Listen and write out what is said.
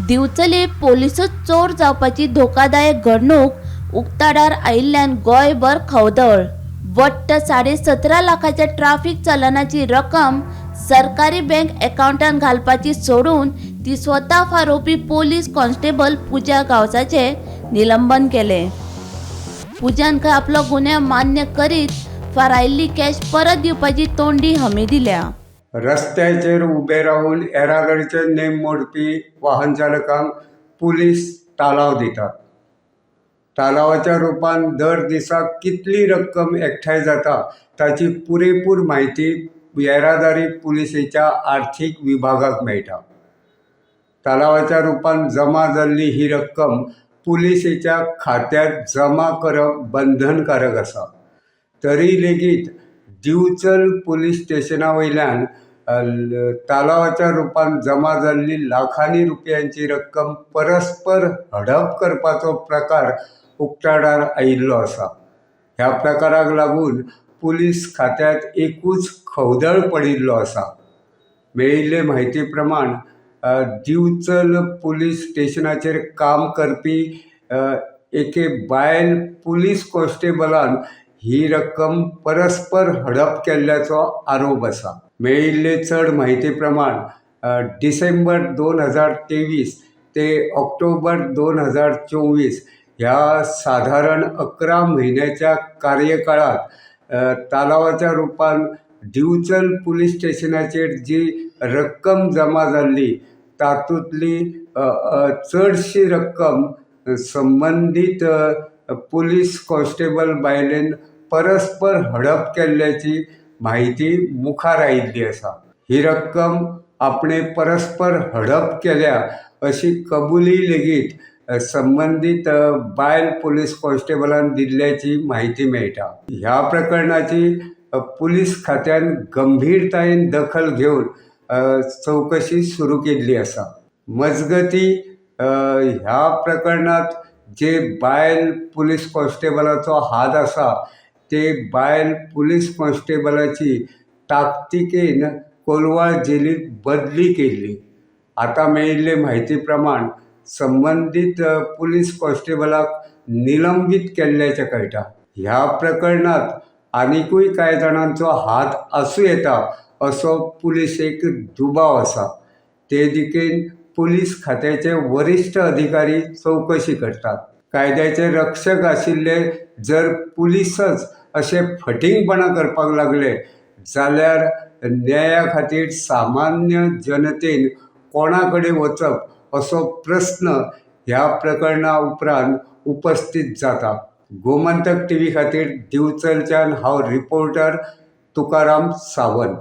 दिवचले पोलिसच चोर जावपाची धोकादायक घडणूक उक्ताडार आयिल्ल्यान गोंयभर खवदळ। वट्ट 17.5 लाखाच्या ट्रॅफिक चलनाची रक्कम सरकारी बँक अकाउंटात घालपाची सोडून ती स्वता फारोवपी पोलीस कॉन्स्टेबल पूजा गावसाचे निलंबन केले। पूजान आपलो गुन्हे मान्य करीत फारायल्ली कॅश परत दिवपाची तोंडी हमी दिल्या। रस्त्याचेर उबे रावून येरादारीचे नेम मोडपी वाहन चालकांक पुलीस तालाव दितात। तालावाच्या रुपान दर दिसाक कितली रक्कम एकठांय जाता ताची पुरेपूर म्हायती येरादारी पुलिसेच्या आर्थीक विभागाक मेळटा। तालावाच्या रुपान जमा जाल्ली ही रक्कम पुलिसेच्या खात्यांत जमा करप बंधनकारक आसा। तरी लेगीत दिवचल पुलीस स्टेशना वयल्यान तालावाच्या रुपान जमा जाल्ली लाखांनी रुपयांची रक्कम परस्पर हडप करपाचो प्रकार उक्ताडार आयिल्लो आसा। ह्या प्रकाराक लागून पुलीस खात्यांत एकूच खवदळ पडिल्लो आसा। मेळिल्ले म्हायती प्रमाण दिवचल पुलीस स्टेशनाचेर काम करपी एके बायल पुलीस कॉन्स्टेबलान ही रक्कम परस्पर हडप केल्ल्याचो आरोप आसा। मेळिल्ले चड म्हायती प्रमाण डिसेंबर 2023 ते ऑक्टोबर 2024 ह्या साधारण 11 म्हयन्याच्या कार्यकाळात तालावाच्या रुपान दिवचल पुलीस स्टेशनाचेर जी रक्कम जमा जाल्ली तातूंतली चडशी रक्कम संबंदीत पुलीस कॉन्स्टेबल बायलेन परस्पर हडप केल्ल्याची म्हायती मुखार आयिल्ली आसा। ही रक्कम आपणे परस्पर हडप केल्या अशी कबुली लेगीत संबंदीत बायल पुलीस कॉन्स्टेबलान दिल्ल्याची म्हायती मेळटा। ह्या प्रकरणाची पुलीस खात्यान गंभीरतायेन दखल घेवन चवकशी सुरू केल्ली आसा। मजगती ह्या प्रकरणात जे बायल पुलीस कॉन्स्टेबलाचो हात आसा ते बायल पुलीस कॉन्स्टेबलाची ताकतिकेन कोलवाळ जेलींत बदली केल्ली। आतां मेळिल्ले म्हायती प्रमाण संबंदीत पुलीस कॉन्स्टेबलाक निलंबीत केल्ल्याचें कळटा। ह्या प्रकरणात आनिकूय कांय जाणांचो हात आसूं येता असो पुलिसेक दुबाव आसा। ते दिकेन पुलीस खात्याचे वरिश्ठ अधिकारी चवकशी करतात। कायद्याचे रक्षक आशिल्ले जर पुलीसच अशे फटिंगपणा करपाक लागले जाल्यार न्याया खातीर सामान्य जनतेन कोणा कडेन वचप असो प्रस्न ह्या प्रकरणा उपरांत उपस्थित जाता। गोमंतक टीव्ही खातीर दिवचलच्यान हांव रिपोर्टर तुकाराम सावंत।